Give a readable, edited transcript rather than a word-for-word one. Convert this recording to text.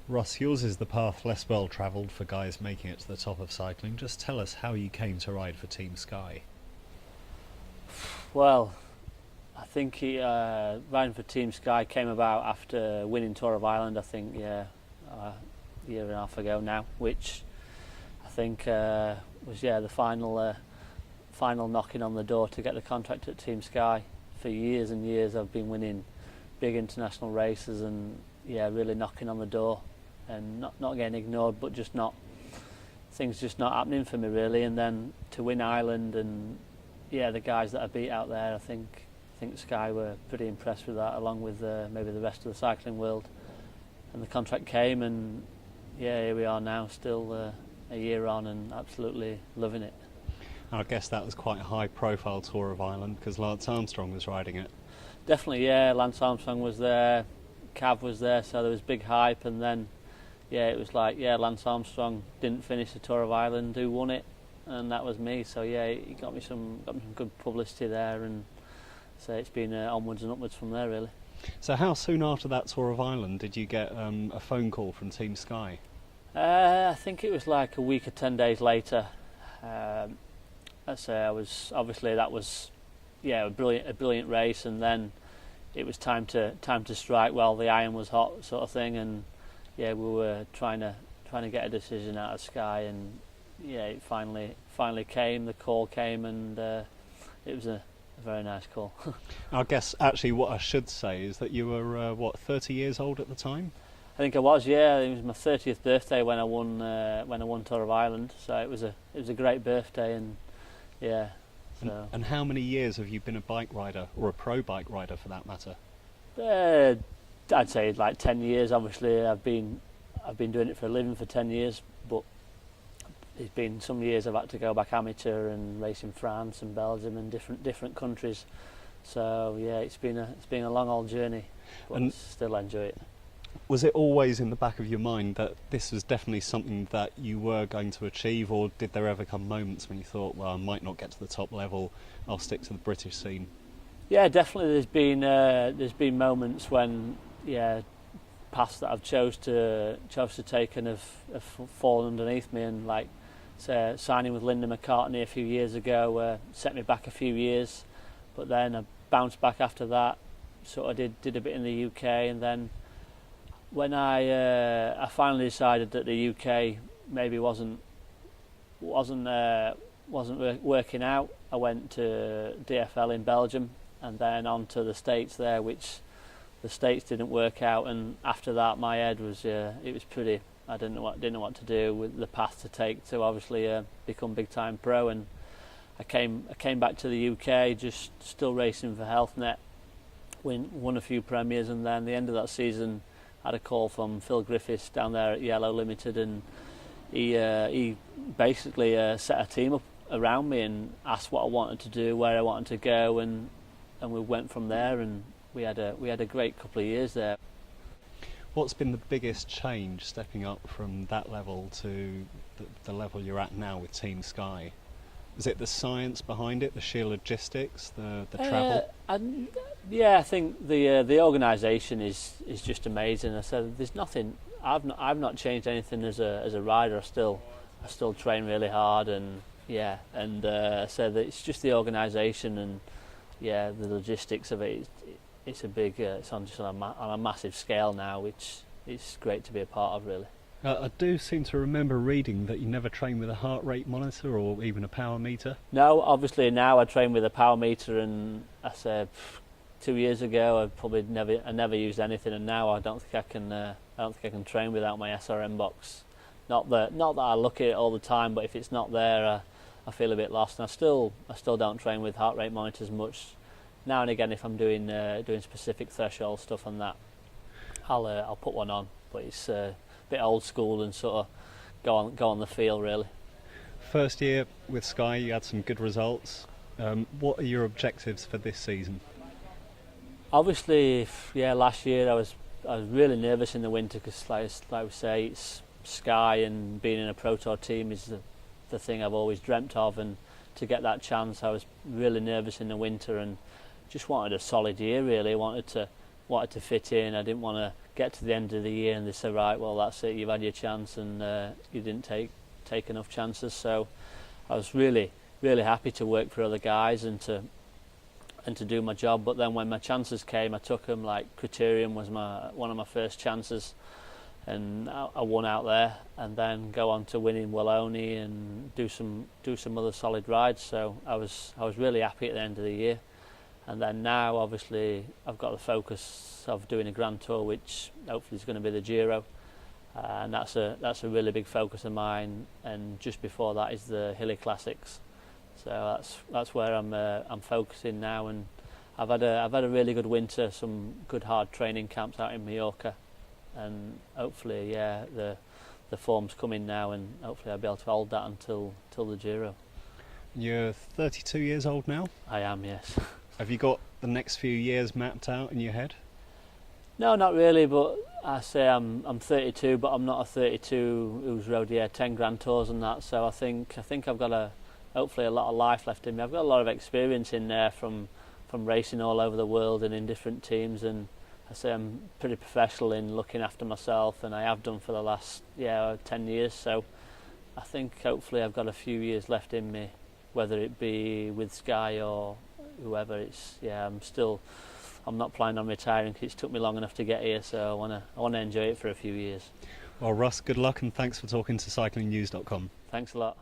Ross, yours is the path less well travelled for guys making it to the top of cycling. Just tell us how you came to ride for Team Sky. Well, I think riding for Team Sky came about after winning Tour of Ireland. I think a year and a half ago now, which I think was the final knocking on the door to get the contract at Team Sky. For years and years, I've been winning big international races and really knocking on the door and not getting ignored, but things just not happening for me really. And then to win Ireland and the guys that I beat out there, I think Sky were pretty impressed with that, along with maybe the rest of the cycling world. And the contract came, and here we are now, still a year on, and absolutely loving it. I guess that was quite a high-profile Tour of Ireland because Lance Armstrong was riding it. Definitely, Lance Armstrong was there, Cav was there, so there was big hype. And then, it was like, Lance Armstrong didn't finish the Tour of Ireland, who won it? And that was me. So he got me some good publicity there, and so it's been onwards and upwards from there really. So how soon after that Tour of Ireland did you get a phone call from Team Sky? I think it was like a week or 10 days later. I was obviously that was a brilliant race, and then it was time to strike while the iron was hot, sort of thing. And we were trying to get a decision out of Sky, and it finally came. The call came, and it was a very nice call. I guess actually what I should say is that you were 30 years old at the time? I think I was. It was my 30th birthday when I won Tour of Ireland. So it was a great birthday, and So. And how many years have you been a bike rider, or a pro bike rider for that matter? I'd say like 10 years. Obviously, I've been doing it for a living for 10 years, but there's been some years I've had to go back amateur and race in France and Belgium and different countries. So it's been a long old journey, but and still enjoy it. Was it always in the back of your mind that this was definitely something that you were going to achieve, or did there ever come moments when you thought, well, I might not get to the top level, I'll stick to the British scene? Yeah, definitely. There's been moments when paths that I've chose to take and have fallen underneath me, and like signing with Linda McCartney a few years ago set me back a few years, but then I bounced back after that. Sort of did a bit in the UK, and then when I finally decided that the UK maybe wasn't working out, I went to DFL in Belgium and then on to the States there, which the States didn't work out. And after that, my head was it was pretty. I didn't know what to do with the path to take to obviously become big time pro. And I came back to the UK, just still racing for HealthNet. Won a few premiers, and then the end of that season, had a call from Phil Griffiths down there at Yellow Limited, and he basically set a team up around me and asked what I wanted to do, where I wanted to go, and we went from there, and we had a great couple of years there. What's been the biggest change stepping up from that level to the level you're at now with Team Sky? Is it the science behind it, the sheer logistics, the travel? I think the organisation is just amazing. I said there's nothing. I've not changed anything as a rider. I still train really hard, and I said that it's just the organisation and the logistics of it. It's a big. It's on a massive scale now, which is great to be a part of, really. I do seem to remember reading that you never train with a heart rate monitor or even a power meter. No, obviously now I train with a power meter, and I said 2 years ago I never used anything, and now I don't think I can train without my SRM box. Not that I look at it all the time, but if it's not there, I feel a bit lost. And I still don't train with heart rate monitors much. Now and again, if I'm doing specific threshold stuff and that, I'll put one on, but it's bit old school and sort of go on the feel really. First year with Sky, you had some good results. What are your objectives for this season? Obviously, last year I was really nervous in the winter because, like we say, it's Sky, and being in a Pro Tour team is the thing I've always dreamt of, and to get that chance, I was really nervous in the winter and just wanted a solid year really. Wanted to fit in. I didn't want to get to the end of the year and they say, right, well that's it, you've had your chance, and you didn't take enough chances. So I was really happy to work for other guys and to do my job. But then when my chances came, I took them. Like Criterium was one of my first chances, and I won out there, and then go on to winning Wallonie and do some other solid rides. So I was really happy at the end of the year. And then now, obviously, I've got the focus of doing a Grand Tour, which hopefully is going to be the Giro, and that's a really big focus of mine. And just before that is the Hilly Classics. So that's where I'm focusing now. And I've had a really good winter, some good hard training camps out in Mallorca, and hopefully, the form's coming now, and hopefully I'll be able to hold that until the Giro. You're 32 years old now? I am, yes. Have you got the next few years mapped out in your head? No, not really, but I say I'm 32, but I'm not a 32 who's rode 10 Grand Tours and that. So I think I've got hopefully a lot of life left in me. I've got a lot of experience in there from racing all over the world and in different teams, and I say I'm pretty professional in looking after myself, and I have done for the last 10 years. So I think hopefully I've got a few years left in me, whether it be with Sky or whoever. I'm not planning on retiring because it's took me long enough to get here, so I want to enjoy it for a few years. Well, Russ, good luck, and thanks for talking to cyclingnews.com. Thanks a lot.